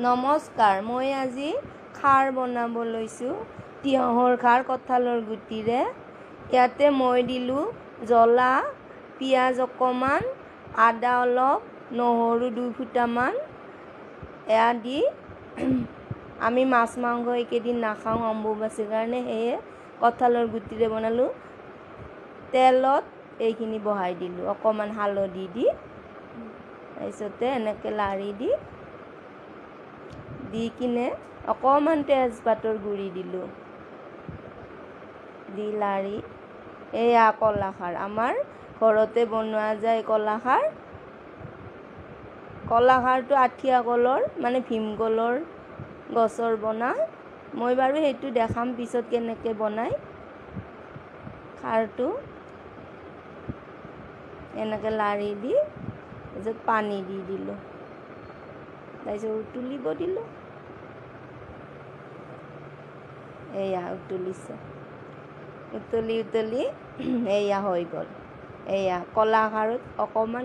নমস্কাৰ, মই আজি খাৰ বনাব লৈছোঁ। তিয়হৰ খাৰ কঁঠালৰ গুটিৰে। ইয়াতে মই দিলোঁ জ্বলা, পিঁয়াজ অকণমান, আদা অলপ, নহৰু 2 ফুটামান। এয়া দি আমি মাছ মাংস এইকেইদিন নাখাওঁ অম্বুবাচীৰ কাৰণে, সেয়ে কঁঠালৰ গুটিৰে বনালোঁ। তেলত এইখিনি বহাই দিলোঁ, অকণমান হালধি দি, তাৰপিছতে এনেকৈ লাৰি দি কিনে অকণমান তেজপাতৰ গুড়ি দিলোঁ, দি লাৰি এয়া কলাখাৰ, আমাৰ ঘৰতে বনোৱা যায় কলাখাৰ। কলাখাৰটো আঠিয়া কলৰ মানে ভীমকলৰ গছৰ বনাওঁ। মই বাৰু সেইটো দেখাম পিছত কেনেকৈ বনাই। খাৰটো এনেকৈ লাৰি দি তাৰপিছত পানী দি দিলোঁ, তাৰপিছত উতলিব দিলোঁ। এয়া উতলিছে, উতলি এয়া হৈ গ'ল। এয়া কলাখাৰত অকণমান